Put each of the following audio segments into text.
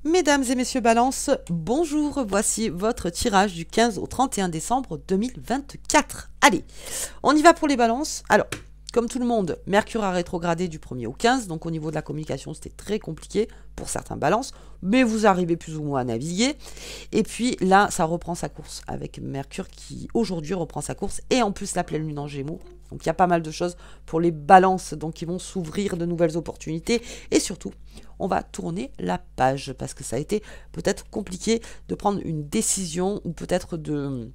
Mesdames et messieurs Balance, bonjour, voici votre tirage du 15 au 31 décembre 2024. Allez, on y va pour les balances. Alors, comme tout le monde, Mercure a rétrogradé du 1er au 15, donc au niveau de la communication, c'était très compliqué pour certains balances, mais vous arrivez plus ou moins à naviguer. Et puis là, ça reprend sa course, avec Mercure qui aujourd'hui reprend sa course, et en plus la pleine lune en Gémeaux. Donc il y a pas mal de choses pour les balances, donc qui vont s'ouvrir de nouvelles opportunités, et surtout, on va tourner la page, parce que ça a été peut-être compliqué de prendre une décision, ou peut-être de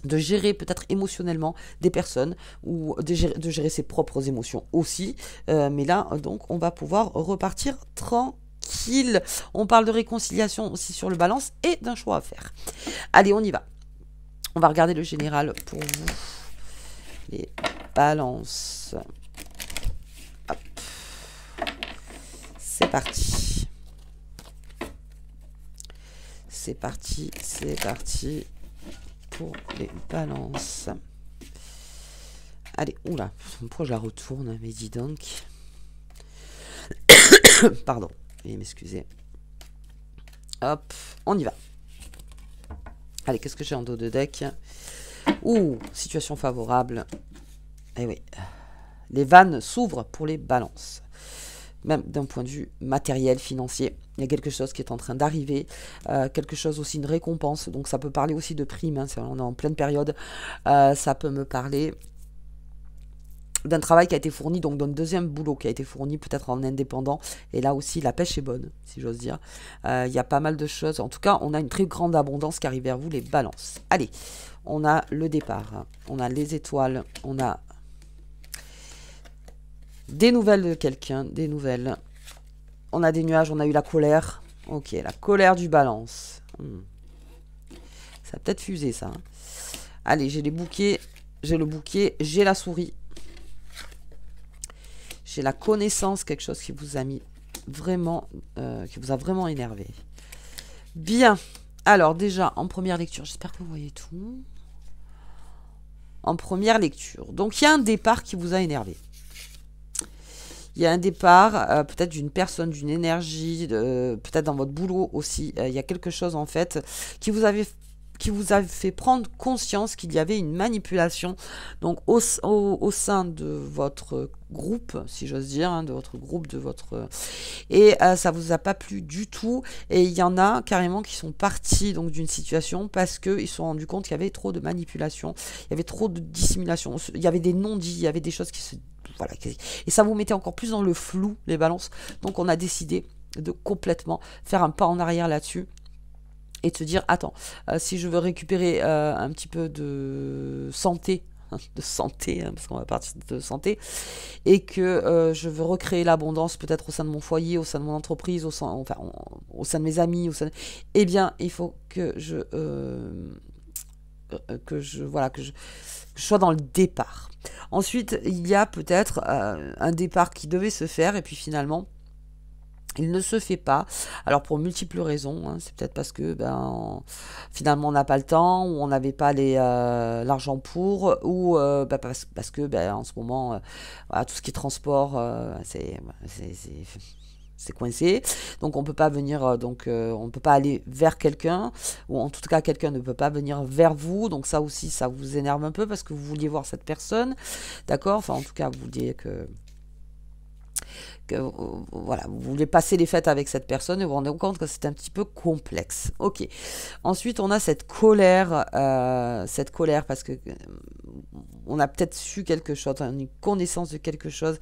gérer peut-être émotionnellement des personnes ou de gérer ses propres émotions aussi. Mais là, donc, on va pouvoir repartir tranquille. On parle de réconciliation aussi sur le balance et d'un choix à faire. Allez, on y va. On va regarder le général pour vous. Les balances. Hop. C'est parti. C'est parti, c'est parti. Pour les balances. Allez, oula, pourquoi je la retourne, mais dis donc. Pardon, veuillez m'excuser. Hop, on y va. Allez, qu'est-ce que j'ai en dos de deck? Ouh, situation favorable. Eh oui, les vannes s'ouvrent pour les balances. Même d'un point de vue matériel, financier. Il y a quelque chose qui est en train d'arriver, quelque chose aussi, une récompense, donc ça peut parler aussi de prime, hein, on est en pleine période, ça peut me parler d'un travail qui a été fourni, donc d'un deuxième boulot qui a été fourni peut-être en indépendant, et là aussi la pêche est bonne, si j'ose dire. Il y a pas mal de choses, en tout cas on a une très grande abondance qui arrive vers vous, les balances. Allez, on a le départ, on a les étoiles, on a des nouvelles de quelqu'un, des nouvelles. On a des nuages, on a eu la colère. Ok, la colère du balance. Ça a peut-être fusé, ça. Hein. Allez, j'ai les bouquets. J'ai le bouquet. J'ai la souris. J'ai la connaissance, quelque chose qui vous a mis vraiment... qui vous a vraiment énervé. Bien. Alors, déjà, en première lecture, j'espère que vous voyez tout. En première lecture. Donc, il y a un départ qui vous a énervé. Il y a un départ, peut-être d'une personne, d'une énergie, peut-être dans votre boulot aussi. Il y a quelque chose, en fait, qui vous a fait prendre conscience qu'il y avait une manipulation donc au sein de votre groupe, si j'ose dire, hein, de votre groupe, de votre... Et ça vous a pas plu du tout. Et il y en a carrément qui sont partis donc d'une situation parce qu'ils se sont rendus compte qu'il y avait trop de manipulation, il y avait trop de dissimulation, il y avait des non-dits, il y avait des choses qui se... Voilà, et ça vous mettait encore plus dans le flou, les balances. Donc on a décidé de complètement faire un pas en arrière là-dessus et de se dire, attends, si je veux récupérer un petit peu de santé, hein, parce qu'on va partir de santé, et que je veux recréer l'abondance peut-être au sein de mon foyer, au sein de mon entreprise, au sein de mes amis, eh bien, il faut que je sois dans le départ. Ensuite, il y a peut-être un départ qui devait se faire et puis finalement, il ne se fait pas. Alors pour multiples raisons, hein, c'est peut-être parce que finalement on n'a pas le temps, ou on n'avait pas l'argent pour, ou parce que en ce moment, voilà, tout ce qui est transport, c'est coincé, donc on peut pas venir, on peut pas aller vers quelqu'un, ou en tout cas quelqu'un ne peut pas venir vers vous, donc ça aussi ça vous énerve un peu parce que vous vouliez voir cette personne, d'accord, enfin en tout cas vous vouliez que voilà, vous voulez passer les fêtes avec cette personne et vous vous rendez compte que c'est un petit peu complexe. Ok. Ensuite, on a cette colère parce que on a peut-être su quelque chose, on a une connaissance de quelque chose,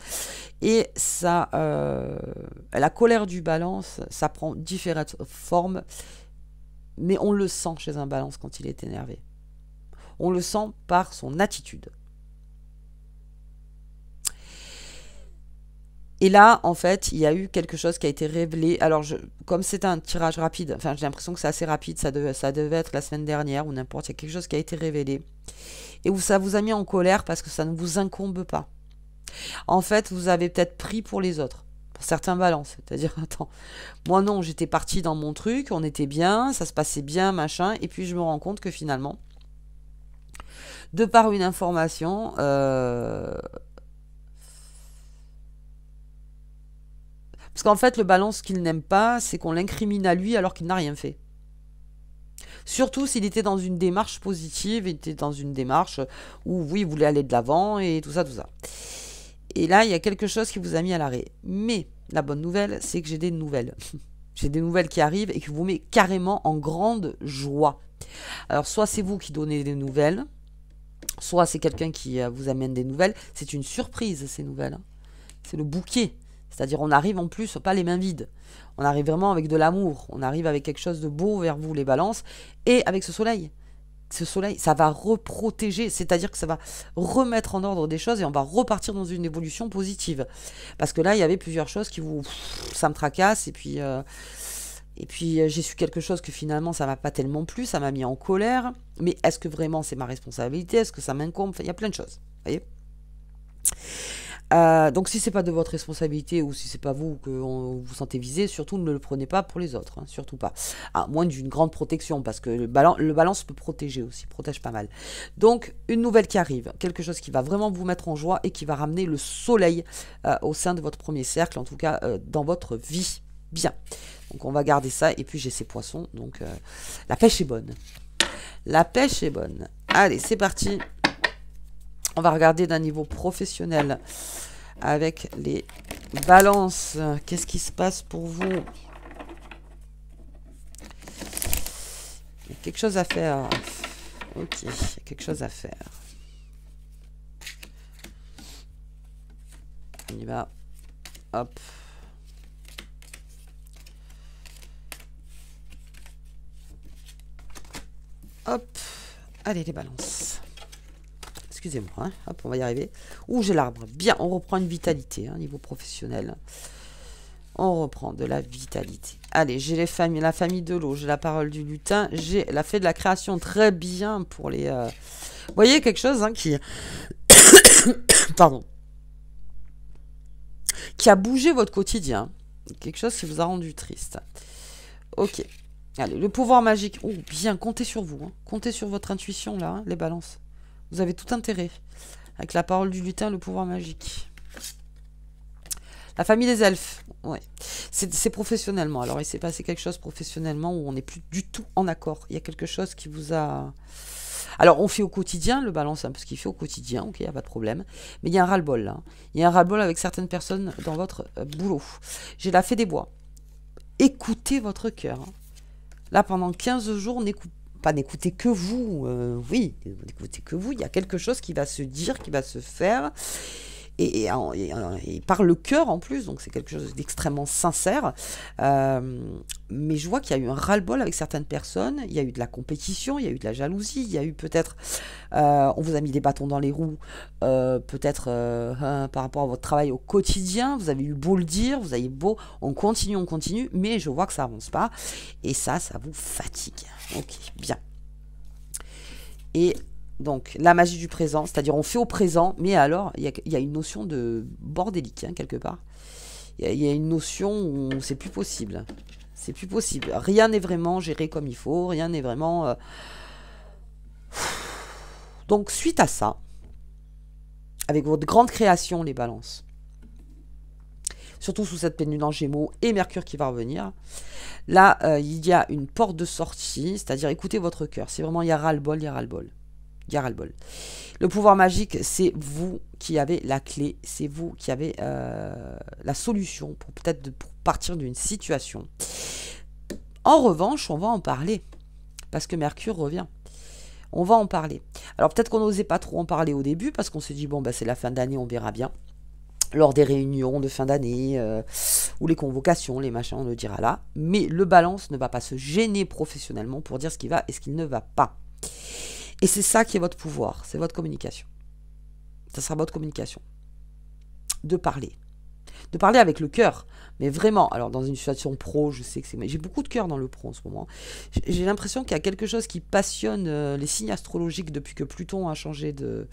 et ça, la colère du balance, ça prend différentes formes, mais on le sent chez un balance quand il est énervé. On le sent par son attitude. Et là, en fait, il y a eu quelque chose qui a été révélé. Alors, comme c'est un tirage rapide, enfin, j'ai l'impression que c'est assez rapide, ça devait être la semaine dernière ou n'importe, il y a quelque chose qui a été révélé. Et où ça vous a mis en colère parce que ça ne vous incombe pas. En fait, vous avez peut-être pris pour les autres. Pour certains balances. C'est-à-dire, attends, moi non, j'étais partie dans mon truc, on était bien, ça se passait bien, machin, et puis je me rends compte que finalement, de par une information, Parce qu'en fait, le balance, ce qu'il n'aime pas, c'est qu'on l'incrimine à lui alors qu'il n'a rien fait. Surtout s'il était dans une démarche positive, il était dans une démarche où, oui, il voulait aller de l'avant et tout ça, tout ça. Et là, il y a quelque chose qui vous a mis à l'arrêt. Mais la bonne nouvelle, c'est que j'ai des nouvelles. J'ai des nouvelles qui arrivent et qui vous met carrément en grande joie. Alors, soit c'est vous qui donnez des nouvelles, soit c'est quelqu'un qui vous amène des nouvelles. C'est une surprise, ces nouvelles. C'est le bouquet. C'est-à-dire, on arrive en plus, pas les mains vides. On arrive vraiment avec de l'amour. On arrive avec quelque chose de beau vers vous, les balances. Et avec ce soleil. Ce soleil, ça va reprotéger. C'est-à-dire que ça va remettre en ordre des choses et on va repartir dans une évolution positive. Parce que là, il y avait plusieurs choses qui vous... ça me tracasse. Et puis j'ai su quelque chose que finalement, ça m'a pas tellement plu. Ça m'a mis en colère. Mais est-ce que vraiment c'est ma responsabilité? Est-ce que ça m'incombe? Enfin, il y a plein de choses. Vous voyez? Donc si c'est pas de votre responsabilité ou si c'est pas vous que vous vous sentez visé, surtout ne le prenez pas pour les autres, hein, surtout pas. À moins d'une grande protection, parce que le balance peut protéger aussi, protège pas mal. Donc une nouvelle qui arrive, quelque chose qui va vraiment vous mettre en joie et qui va ramener le soleil au sein de votre premier cercle, en tout cas dans votre vie. Bien, donc on va garder ça, et puis j'ai ces poissons, donc la pêche est bonne. La pêche est bonne. Allez, c'est parti. On va regarder d'un niveau professionnel avec les balances. Qu'est-ce qui se passe pour vous? Il y a quelque chose à faire. Ok, il y a quelque chose à faire. On y va. Hop. Hop. Allez, les balances. Excusez-moi, hein. Hop, on va y arriver. Ouh, j'ai l'arbre. Bien, on reprend une vitalité, hein, niveau professionnel. On reprend de la vitalité. Allez, j'ai la famille de l'eau, j'ai la parole du lutin, j'ai la fée de la création. Très bien pour les... Vous voyez quelque chose hein, qui... Pardon. Qui a bougé votre quotidien. Quelque chose qui vous a rendu triste. Ok. Allez, le pouvoir magique. Oh, bien, comptez sur vous. Hein. Comptez sur votre intuition, là, hein, les balances. Vous avez tout intérêt. Avec la parole du lutin, le pouvoir magique. La famille des elfes. Ouais. C'est professionnellement. Alors, il s'est passé quelque chose professionnellement où on n'est plus du tout en accord. Il y a quelque chose qui vous a... Alors, on fait au quotidien, le balance, un peu ce qu'il fait au quotidien. Ok, il n'y a pas de problème. Mais il y a un ras-le-bol, là. Il y a un ras-le-bol avec certaines personnes dans votre boulot. J'ai la fée des bois. Écoutez votre cœur. Hein. Là, pendant 15 jours, n'écoutez que vous, oui, n'écoutez que vous, il y a quelque chose qui va se dire, qui va se faire, et par le cœur en plus, donc c'est quelque chose d'extrêmement sincère, mais je vois qu'il y a eu un ras-le-bol avec certaines personnes, il y a eu de la compétition, il y a eu de la jalousie, il y a eu peut-être, on vous a mis des bâtons dans les roues, peut-être par rapport à votre travail au quotidien, vous avez eu beau le dire, vous avez beau, on continue, mais je vois que ça avance pas, et ça vous fatigue. Ok, bien. Et donc, la magie du présent, c'est-à-dire on fait au présent, mais alors, il y a une notion de bordélique, hein, quelque part. Il y a une notion où c'est plus possible. C'est plus possible. Rien n'est vraiment géré comme il faut, rien n'est vraiment... Donc, suite à ça, avec votre grande création, les balances, surtout sous cette pleine lune en Gémeaux et Mercure qui va revenir, là, il y a une porte de sortie, c'est-à-dire écoutez votre cœur. C'est vraiment, il y a ras-le-bol, il y a ras-le-bol. Il y a ras-le-bol. Le pouvoir magique, c'est vous qui avez la clé, c'est vous qui avez la solution pour peut-être pour partir d'une situation. En revanche, on va en parler, parce que Mercure revient. On va en parler. Alors peut-être qu'on n'osait pas trop en parler au début, parce qu'on s'est dit, bon, bah, c'est la fin d'année, on verra bien. Lors des réunions de fin d'année, ou les convocations, les machins, on le dira là. Mais le balance ne va pas se gêner professionnellement pour dire ce qui va et ce qui ne va pas. Et c'est ça qui est votre pouvoir, c'est votre communication. Ça sera votre communication. De parler. De parler avec le cœur. Mais vraiment, alors dans une situation pro, je sais que c'est... Mais j'ai beaucoup de cœur dans le pro en ce moment. J'ai l'impression qu'il y a quelque chose qui passionne les signes astrologiques depuis que Pluton a changé de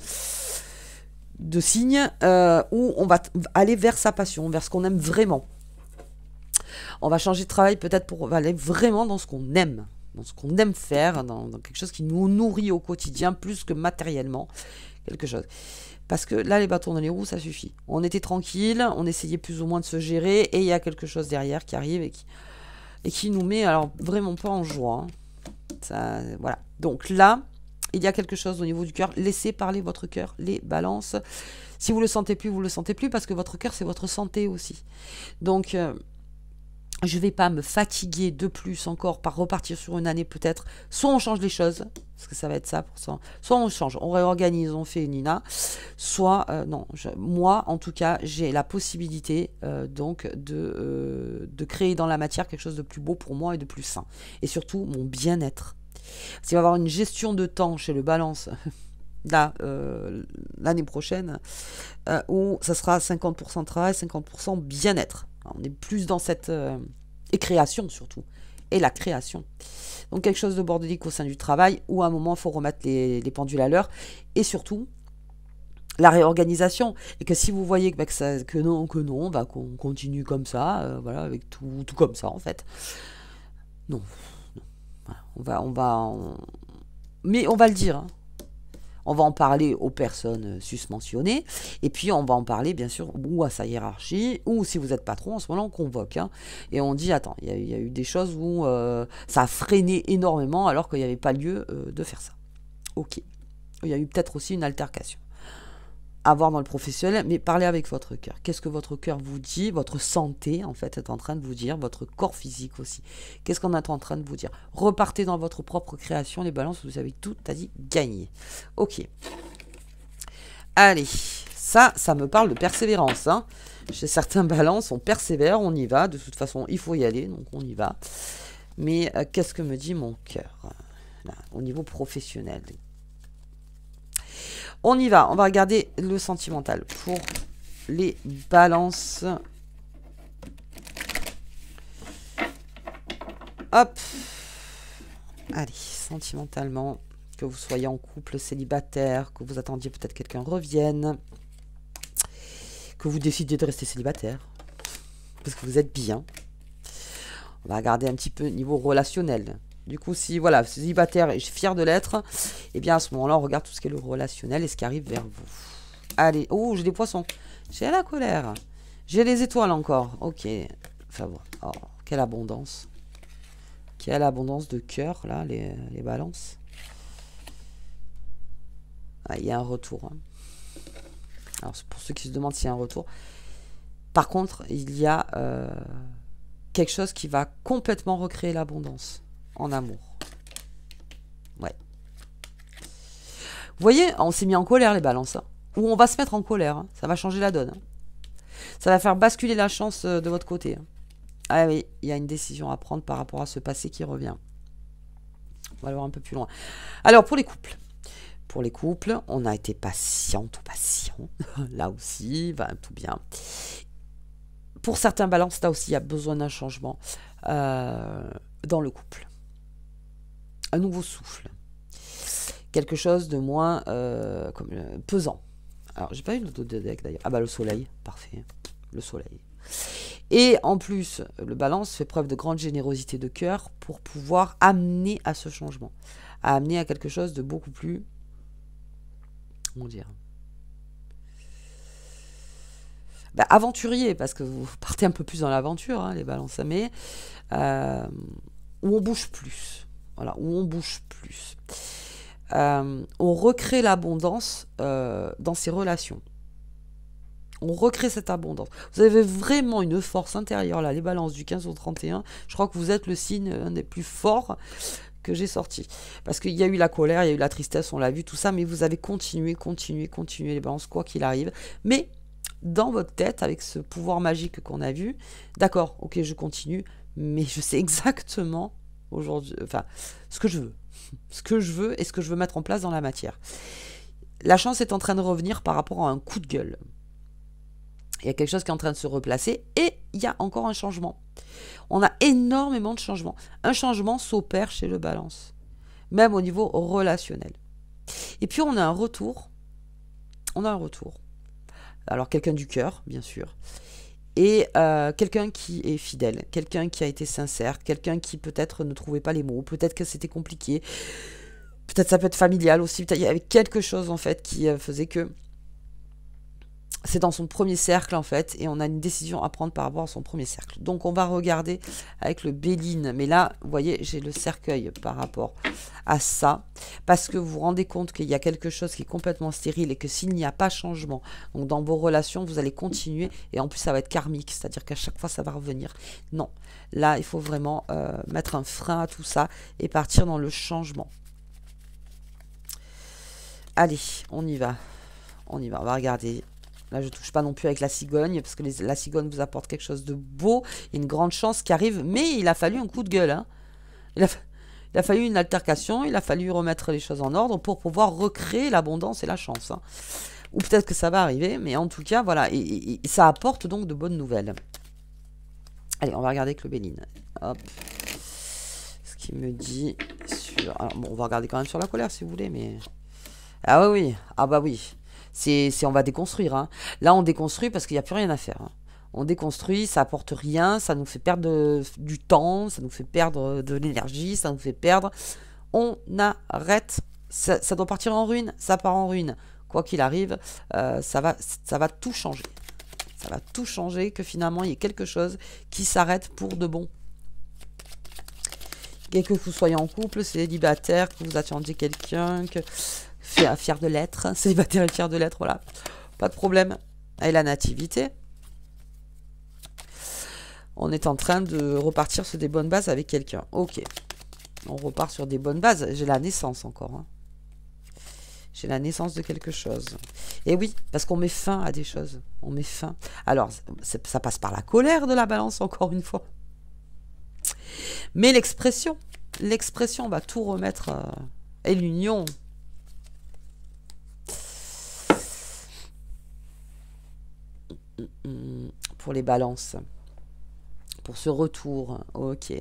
signe, où on va aller vers sa passion, vers ce qu'on aime vraiment. On va changer de travail peut-être pour aller vraiment dans ce qu'on aime. Dans ce qu'on aime faire, dans quelque chose qui nous nourrit au quotidien, plus que matériellement, quelque chose. Parce que là, les bâtons dans les roues, ça suffit. On était tranquille, on essayait plus ou moins de se gérer, et il y a quelque chose derrière qui arrive et qui nous met, alors vraiment pas en joie. Hein. Ça, voilà. Donc là, il y a quelque chose au niveau du cœur. Laissez parler votre cœur, les balances. Si vous le sentez plus, vous le sentez plus, parce que votre cœur, c'est votre santé aussi. Donc, je ne vais pas me fatiguer de plus encore par repartir sur une année peut-être. Soit on change les choses, parce que ça va être ça pour ça. Soit on change, on réorganise, on fait une Nina. Soit, non, moi en tout cas, j'ai la possibilité donc de créer dans la matière quelque chose de plus beau pour moi et de plus sain. Et surtout, mon bien-être. S'il va y avoir une gestion de temps chez le balance, là, l'année prochaine, où ça sera 50% travail, 50% bien-être. On est plus dans cette... et création surtout. Et la création. Donc quelque chose de bordélique au sein du travail, où à un moment, il faut remettre les pendules à l'heure. Et surtout, la réorganisation. Et que si vous voyez que non, bah, qu'on continue comme ça, voilà, avec tout comme ça, en fait. Non. Voilà, mais on va le dire. Hein. On va en parler aux personnes susmentionnées, et puis on va en parler bien sûr ou à sa hiérarchie, ou si vous êtes patron, en ce moment on convoque, hein, et on dit attends, il y a eu des choses où ça a freiné énormément alors qu'il n'y avait pas lieu de faire ça. Ok, il y a eu peut-être aussi une altercation. À voir dans le professionnel, mais parlez avec votre cœur. Qu'est-ce que votre cœur vous dit? Votre santé, en fait, est en train de vous dire. Votre corps physique aussi. Qu'est-ce qu'on est en train de vous dire? Repartez dans votre propre création. Les balances, vous avez tout à dit gagné. Ok. Allez. Ça me parle de persévérance. Hein. Chez certains balances, on persévère, on y va. De toute façon, il faut y aller, donc on y va. Mais qu'est-ce que me dit mon cœur là, au niveau professionnel? On y va, on va regarder le sentimental pour les balances. Hop. Allez, sentimentalement, que vous soyez en couple, célibataire, que vous attendiez peut-être quelqu'un revienne, que vous décidez de rester célibataire, parce que vous êtes bien. On va regarder un petit peu niveau relationnel. Du coup, si voilà, célibataire et je suis fier de l'être, eh bien à ce moment-là, on regarde tout ce qui est le relationnel et ce qui arrive vers vous. Allez, oh, j'ai des poissons. J'ai la colère. J'ai les étoiles encore. Ok. Enfin bon. Oh, quelle abondance. Quelle abondance de cœur, là, les balances. Ah, il y a un retour. Hein. Alors, pour ceux qui se demandent s'il y a un retour. Par contre, il y a quelque chose qui va complètement recréer l'abondance. En amour. Ouais. Vous voyez, on s'est mis en colère les balances. Hein. Ou on va se mettre en colère. Hein. Ça va changer la donne. Hein. Ça va faire basculer la chance de votre côté. Hein. Ah oui, il y a une décision à prendre par rapport à ce passé qui revient. On va le voir un peu plus loin. Alors, pour les couples. Pour les couples, on a été patiente ou patient. Là aussi, va tout bien. Pour certains balances, là aussi, il y a besoin d'un changement dans le couple. Un nouveau souffle. Quelque chose de moins pesant. Alors, j'ai pas eu de deck d'ailleurs. Ah bah le soleil, parfait. Le soleil. Et en plus, le balance fait preuve de grande générosité de cœur pour pouvoir amener à ce changement. À amener à quelque chose de beaucoup plus... Comment dire, bah, aventurier, parce que vous partez un peu plus dans l'aventure, hein, les balances, mais où on bouge plus. Voilà, où on bouge plus. On recrée l'abondance dans ses relations. On recrée cette abondance. Vous avez vraiment une force intérieure, là, les balances du 15 au 31. Je crois que vous êtes le signe un des plus forts que j'ai sorti. Parce qu'il y a eu la colère, il y a eu la tristesse, on l'a vu, tout ça, mais vous avez continué les balances, quoi qu'il arrive. Mais dans votre tête, avec ce pouvoir magique qu'on a vu, d'accord, ok, je continue, mais je sais exactement aujourd'hui, enfin, ce que je veux. Ce que je veux et ce que je veux mettre en place dans la matière. La chance est en train de revenir par rapport à un coup de gueule. Il y a quelque chose qui est en train de se replacer et il y a encore un changement. On a énormément de changements. Un changement s'opère chez le balance, même au niveau relationnel. Et puis on a un retour. Alors quelqu'un du cœur, bien sûr. Et quelqu'un qui est fidèle, quelqu'un qui a été sincère, quelqu'un qui peut-être ne trouvait pas les mots, peut-être que c'était compliqué, peut-être ça peut être familial aussi, il y avait quelque chose en fait qui faisait que c'est dans son premier cercle en fait, et on a une décision à prendre par rapport à son premier cercle. Donc on va regarder avec le Béline, mais là, vous voyez, j'ai le cercueil par rapport à ça, parce que vous vous rendez compte qu'il y a quelque chose qui est complètement stérile, et que s'il n'y a pas changement, donc dans vos relations, vous allez continuer, et en plus ça va être karmique, c'est-à-dire qu'à chaque fois ça va revenir. Non, là il faut vraiment mettre un frein à tout ça, et partir dans le changement. Allez, on y va, on va regarder. Là, je ne touche pas non plus avec la cigogne, parce que la cigogne vous apporte quelque chose de beau, une grande chance qui arrive, mais il a fallu un coup de gueule. Hein. Il a fallu une altercation, il a fallu remettre les choses en ordre pour pouvoir recréer l'abondance et la chance. Hein. Ou peut-être que ça va arriver, mais en tout cas, voilà, et ça apporte donc de bonnes nouvelles. Allez, on va regarder avec le Béline. Hop. Ce qu'il me dit sur... Alors, bon, on va regarder quand même sur la colère, si vous voulez, mais... Ah oui, oui. Ah bah oui. On va déconstruire. Hein. Là, on déconstruit parce qu'il n'y a plus rien à faire. Hein. On déconstruit, ça apporte rien, ça nous fait perdre du temps, ça nous fait perdre de l'énergie, ça nous fait perdre. On arrête. Ça doit partir en ruine, ça part en ruine. Quoi qu'il arrive, ça va tout changer. Ça va tout changer, que finalement, il y ait quelque chose qui s'arrête pour de bon. Et que vous soyez en couple, célibataire, que vous attendiez quelqu'un, que... fier de l'être, célibataire et fier de l'être, voilà, pas de problème. Et la nativité, on est en train de repartir sur des bonnes bases avec quelqu'un. Ok, on repart sur des bonnes bases. J'ai la naissance encore. Hein. J'ai la naissance de quelque chose. Et oui, parce qu'on met fin à des choses. On met fin. Alors, ça passe par la colère de la balance, encore une fois. Mais l'expression va tout remettre. Et l'union. Pour les balances, pour ce retour, ok.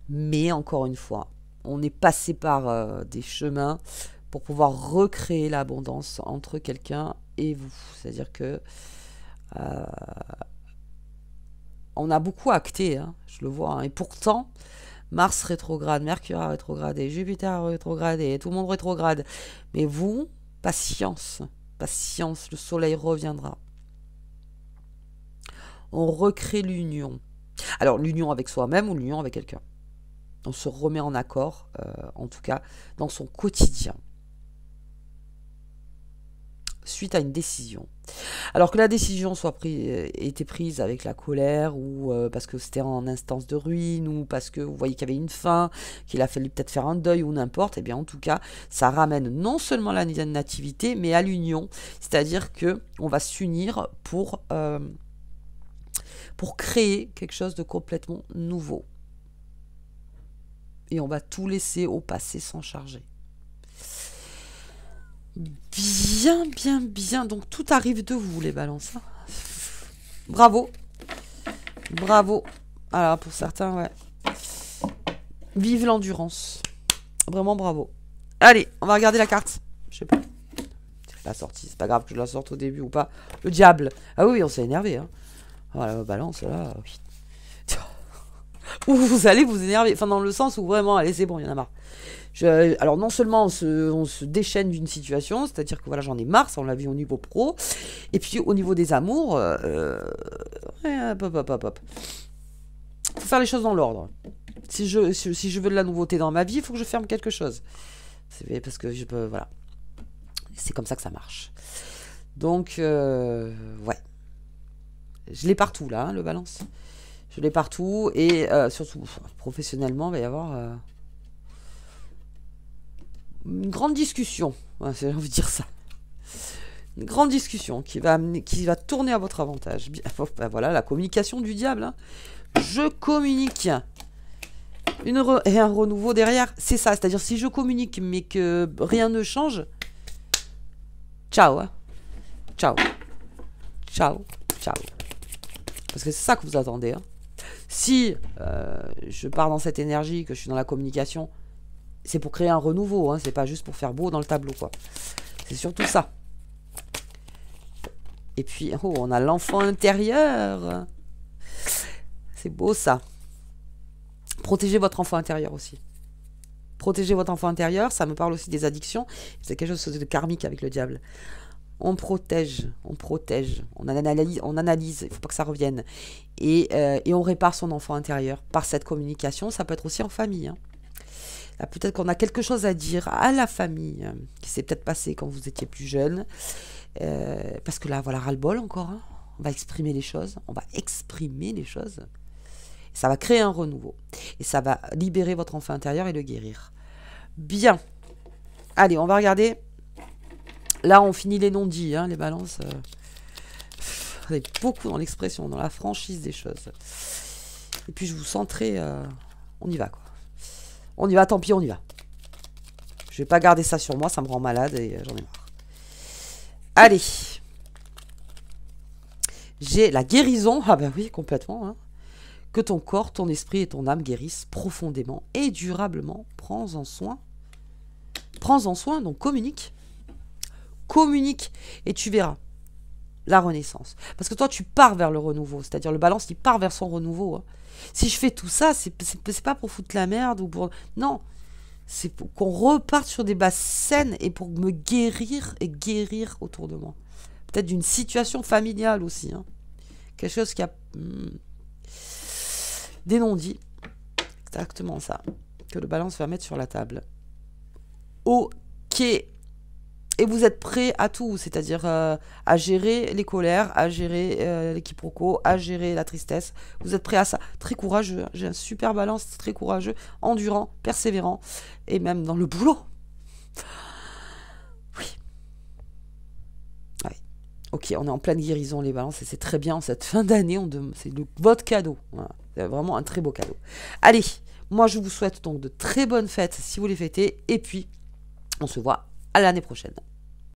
Mais encore une fois, on est passé par des chemins pour pouvoir recréer l'abondance entre quelqu'un et vous. C'est-à-dire que on a beaucoup acté, hein, je le vois, hein, et pourtant, Mars rétrograde, Mercure a rétrogradé, Jupiter a rétrogradé, tout le monde rétrograde. Mais vous, patience. Patience, le soleil reviendra. On recrée l'union. Alors, l'union avec soi-même ou l'union avec quelqu'un. On se remet en accord, en tout cas, dans son quotidien. Suite à une décision. Alors que la décision été prise avec la colère, ou parce que c'était en instance de ruine, ou parce que vous voyez qu'il y avait une fin, qu'il a fallu peut-être faire un deuil, ou n'importe, et bien en tout cas, ça ramène non seulement la nativité, mais à l'union. C'est-à-dire que on va s'unir pour créer quelque chose de complètement nouveau. Et on va tout laisser au passé s'en charger. Bien, bien, bien. Donc tout arrive de vous, les balances. Bravo. Bravo. Alors pour certains, ouais. Vive l'endurance. Vraiment bravo. Allez, on va regarder la carte. Je sais pas. La sortie, c'est pas grave que je la sorte au début ou pas. Le diable. Ah oui, on s'est énervé. Hein. Voilà, la balance, là. Oui. Ou vous allez vous énerver. Enfin, dans le sens où vraiment, allez, c'est bon, il y en a marre. Alors non seulement on se déchaîne d'une situation, c'est-à-dire que voilà, j'en ai marre, ça on l'a vu au niveau pro, et puis au niveau des amours, hop. Faut faire les choses dans l'ordre. Si je veux de la nouveauté dans ma vie, il faut que je ferme quelque chose. C'est parce que je peux, voilà. C'est comme ça que ça marche. Donc, ouais. Je l'ai partout là, hein, le balance. Je l'ai partout, et surtout professionnellement, il va y avoir... une grande discussion, ouais, j'ai envie de dire ça. Une grande discussion qui va tourner à votre avantage. Bien, ben voilà, la communication du diable. Hein. Je communique. Et un renouveau derrière, c'est ça. C'est-à-dire, si je communique, mais que rien ne change, ciao. Hein. Ciao. Ciao. Ciao. Parce que c'est ça que vous attendez. Hein. Si je pars dans cette énergie, que je suis dans la communication, c'est pour créer un renouveau, hein, c'est pas juste pour faire beau dans le tableau, quoi. C'est surtout ça. Et puis, oh, on a l'enfant intérieur. C'est beau, ça. Protégez votre enfant intérieur aussi. Protégez votre enfant intérieur, ça me parle aussi des addictions. C'est quelque chose de karmique avec le diable. On protège, on analyse, il ne faut pas que ça revienne. Et on répare son enfant intérieur par cette communication. Ça peut être aussi en famille. Hein. Là, peut-être qu'on a quelque chose à dire à la famille qui s'est peut-être passé quand vous étiez plus jeune. Parce que là, voilà, ras-le-bol encore. Hein. On va exprimer les choses. Ça va créer un renouveau. Et ça va libérer votre enfant intérieur et le guérir. Bien. Allez, on va regarder. Là, on finit les non-dits, hein, les balances. Vous êtes beaucoup dans l'expression, dans la franchise des choses. Et puis, je vous sens très... on y va, quoi. On y va, tant pis, on y va. Je vais pas garder ça sur moi, ça me rend malade et j'en ai marre. Allez. J'ai la guérison. Ah ben oui, complètement. Hein. Que ton corps, ton esprit et ton âme guérissent profondément et durablement. Prends-en soin. Prends-en soin, donc communique. Communique et tu verras la renaissance. Parce que toi, tu pars vers le renouveau. C'est-à-dire le balance, il part vers son renouveau. Hein. Si je fais tout ça, c'est pas pour foutre la merde ou pour... Non, c'est pour qu'on reparte sur des bases saines et pour me guérir et guérir autour de moi. Peut-être d'une situation familiale aussi. Hein. Quelque chose qui a... des non-dits. Exactement ça. Que le balance va mettre sur la table. Ok. Et vous êtes prêt à tout, c'est-à-dire à gérer les colères, à gérer les quiproquos, à gérer la tristesse. Vous êtes prêt à ça. Très courageux. Hein. J'ai un super balance, très courageux, endurant, persévérant. Et même dans le boulot. Oui. Ouais. Ok, on est en pleine guérison, les balances. Et c'est très bien en cette fin d'année. C'est votre cadeau. Voilà. C'est vraiment un très beau cadeau. Allez, moi je vous souhaite donc de très bonnes fêtes si vous les fêtez. Et puis, on se voit à l'année prochaine.